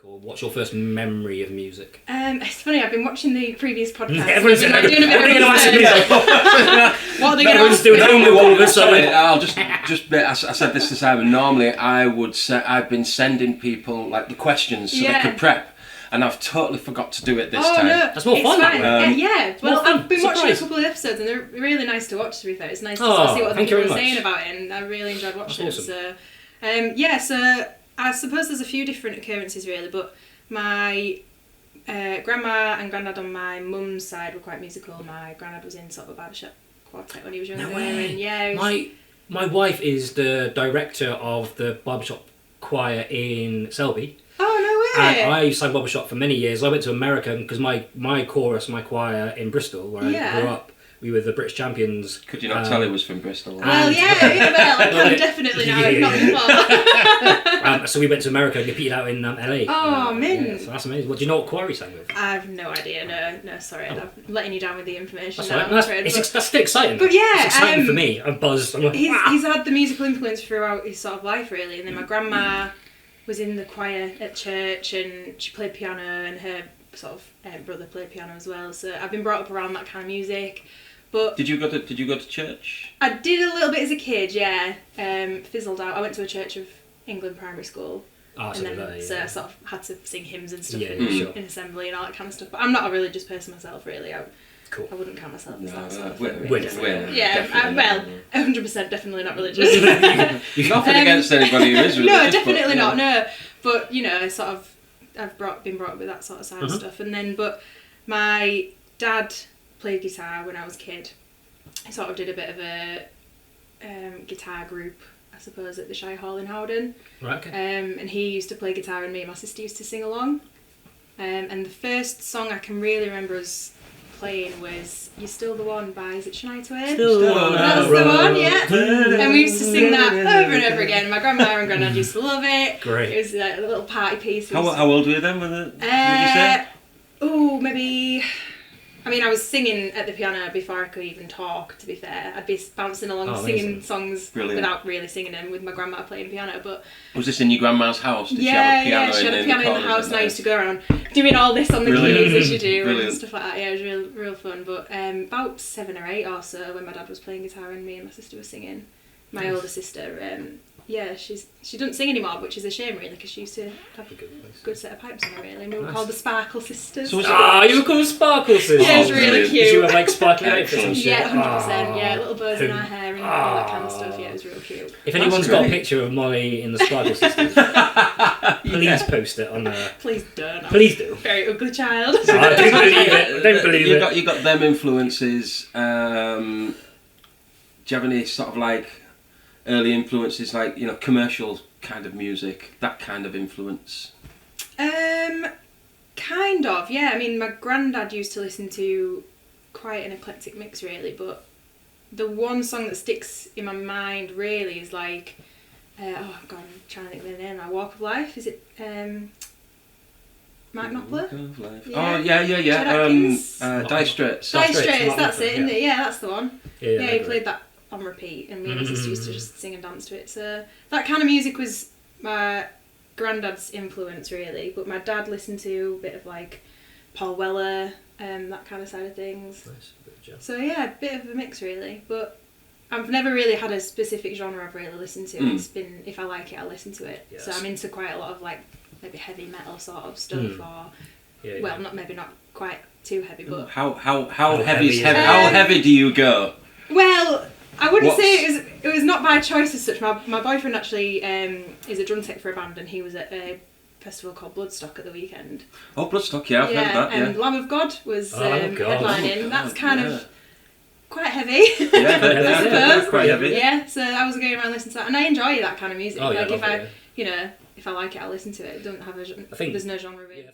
Or what's your first memory of music? It's funny, I've been watching the previous podcast. Everyone's doing a bit of research. What are they going to ask? Doing homework all of a sudden. I'll just I said this to Simon. Normally, I would say I've been sending people like the questions so they could prep, and I've totally forgot to do it this time. No, that's more fun. Well, I've been watching a couple of episodes, and they're really nice to watch. To be fair, it's nice to see what people are saying about it, and I really enjoyed watching it. So, so I suppose there's a few different occurrences really, but my grandma and granddad on my mum's side were quite musical. My granddad was in sort of a barbershop quartet when he was younger. No way. And my wife is the director of the barbershop choir in Selby. Oh, no way! And I used to sing barbershop for many years. I went to America because my chorus, my choir in Bristol, where I grew up, we were the British champions. Could you not tell it was from Bristol? Well, I can definitely now. Not before. So we went to America and competed out in LA. Oh, mint. Yeah, so that's amazing. What do you know what choir he sang with? I have no idea. No, sorry. I'm letting you down with the information. That's right. That's still exciting. But yeah, it's exciting for me. I'm buzzed. I'm like, he's had the musical influence throughout his sort of life, really. And then my grandma was in the choir at church, and she played piano, and her sort of brother played piano as well. So I've been brought up around that kind of music. But did you go to church? I did a little bit as a kid, yeah. Fizzled out. I went to a Church of England primary school. So I sort of had to sing hymns and stuff in assembly and all that kind of stuff. But I'm not a religious person myself, really. I wouldn't count myself as that sort of thing. Well, 100% definitely not religious. Nothing against anybody who is religious. No, definitely not. No, but I've been brought up with that sort of side of stuff. And then, but my dad played guitar when I was a kid. He sort of did a bit of a guitar group, I suppose, at the Shire Hall in Howden. Right, okay. And he used to play guitar, and me and my sister used to sing along. And the first song I can really remember us playing was "You're Still the One" by, is it Shania Twain? That's the one, yeah. And we used to sing that over and over again. My grandma and granddad used to love it. Great. It was like a little party piece. How old were you then? Would you say? Maybe. I mean, I was singing at the piano before I could even talk, to be fair. I'd be bouncing along singing songs without really singing them with my grandma playing piano. But was this in your grandma's house? Did she have a piano she had a piano in the house, and I used to go around doing all this on the keys as you do and stuff like that. Yeah, it was real fun. But about 7 or 8 or so, when my dad was playing guitar and me and my sister were singing, my older sister, she doesn't sing anymore, which is a shame really, because she used to have a good set of pipes on her really, and we were called the Sparkle Sisters. So you were called Sparkle Sisters? Yeah, it was really cute. Did you have like sparkly outfits and shit? Yeah, 100%, yeah, little bows in our hair and all that kind of stuff, yeah, it was real cute. If anyone's got a picture of Molly in the Sparkle Sisters, please post it on there. Please don't. Please do. Very ugly child. I don't believe it. Don't believe it. You got them influences. Do you have any sort of like early influences, like, you know, commercial kind of music, that kind of influence? Kind of, yeah. I mean, my granddad used to listen to quite an eclectic mix, really, but the one song that sticks in my mind, really, is like, I'm trying to think of the name now, Walk of Life, is it, Mark Knopfler? Walk of Life. Yeah. Oh, yeah. Dire Straits. Dire Straits, that's it, isn't it? Yeah, that's the one. Yeah, he played that on repeat, and me and my sister used to just sing and dance to it. So that kind of music was my granddad's influence, really. But my dad listened to a bit of like Paul Weller, that kind of side of things. Nice. So yeah, a bit of a mix, really. But I've never really had a specific genre I've really listened to. It's been, if I like it, I'll listen to it. Yes. So I'm into quite a lot of like maybe heavy metal sort of stuff, or well, not quite too heavy, but how heavy do you go? Well, I wouldn't say it was not by choice as such. My boyfriend actually is a drum tech for a band, and he was at a festival called Bloodstock at the weekend. Oh, Bloodstock, yeah, I've heard of that, and Lamb of God was headlining. That's kind of quite heavy. Yeah, quite heavy. Yeah, so I was going around listening to that, and I enjoy that kind of music. Oh, yeah, like if I like it, I'll listen to it. It doesn't have there's no genre really. Yeah,